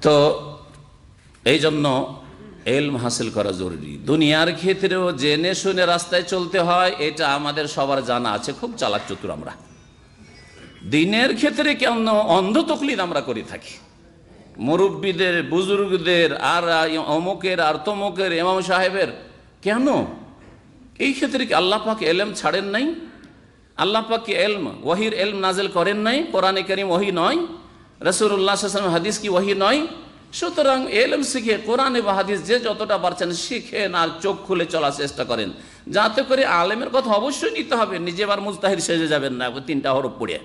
তো এই জন্য ইলম হাসিল করা জরুরি। দুনিয়ার ক্ষেত্রেও জেনে শুনে রাস্তায় চলতে হয়, এটা আমাদের সবার জানা আছে, খুব চালাক চতুর আমরা। দিনের ক্ষেত্রে কেন অন্ধ তকলিদ আমরা করে থাকি, মুরব্বীদের, বুজুর্গদের, আর অমুকের আর তমুকের, ইমাম সাহেবের। কেন? এই ক্ষেত্রে কি আল্লাহ পাক এলম ছাড়েন নাই? আল্লাহ পাক কি এলম, ওয়াহির এলম নাজিল করেন নাই? কোরআনে কারীম ওহী নয়? রাসূলুল্লাহ সাল্লাল্লাহু আলাইহি ওয়াসাল্লাম হাদিস কি ওহী নয়? সুতরাং এলম শিখে, কোরআনে বা হাদিস যে যতটা পারছেন শিখেন, আর চোখ খুলে চলার চেষ্টা করেন, যাতে করে আলেমের কথা অবশ্যই নিতে হবে। নিজে আবার মুজতাহিদ সেজে যাবেন না তিনটা হরফ পড়ে।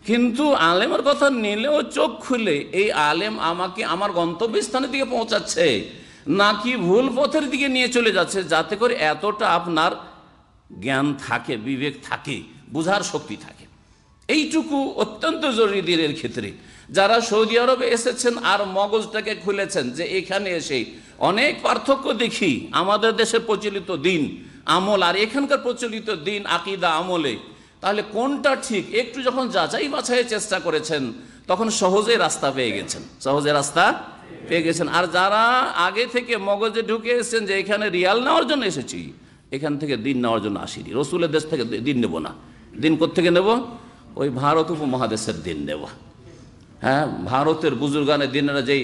কিন্তু আলেমের কথা নিলেও চোখ খুলে এই আলেম আমাকে আমার গন্তব্যস্থানের দিকে পৌঁছাচ্ছে নাকি ভুল পথের দিকে নিয়ে চলে যাচ্ছে, যাতে করে এতটা আপনার জ্ঞান থাকে, বিবেক থাকে, বুঝার শক্তি থাকে। এইটুকু অত্যন্ত জরুরি দিনের ক্ষেত্রে। যারা সৌদি আরবে এসেছেন আর মগজটাকে খুলেছেন যে এখানে এসে অনেক পার্থক্য দেখি আমাদের দেশের প্রচলিত দিন আমল আর এখানকার প্রচলিত দিন আকীদা আমলে, তাহলে কোনটা ঠিক একটু যখন যাচাই বাছাইয়ের চেষ্টা করেছেন তখন সহজে রাস্তা পেয়ে গেছেন, সহজে রাস্তা পেয়ে গেছেন। আর যারা আগে থেকে মগজে ঢুকে এসেছেন যে এখানে রিয়াল নেওয়ার জন্য এসেছি, এখান থেকে দিন নেওয়ার জন্য আসিনি, রসুলের দেশ থেকে দিন নেব না। দিন কোত্থেকে নেব? ওই ভারত উপমহাদেশের দিন নেব। হ্যাঁ, ভারতের বুজুর্গানের দিনেরা যেই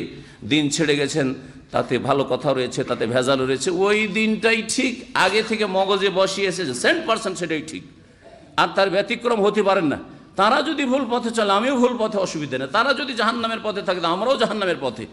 দিন ছেড়ে গেছেন তাতে ভালো কথা রয়েছে, তাতে ভেজাল রয়েছে, ওই দিনটাই ঠিক, আগে থেকে মগজে বসিয়ে এসেছে 100% সেটাই ঠিক। আর তার ব্যতিক্রম হতে পারেন না। তারা যদি ভুল পথে চলে আমিও ভুল পথে, অসুবিধা নেই। তারা যদি জাহান্নামের পথে থাকে আমরাও জাহান্নামের পথে।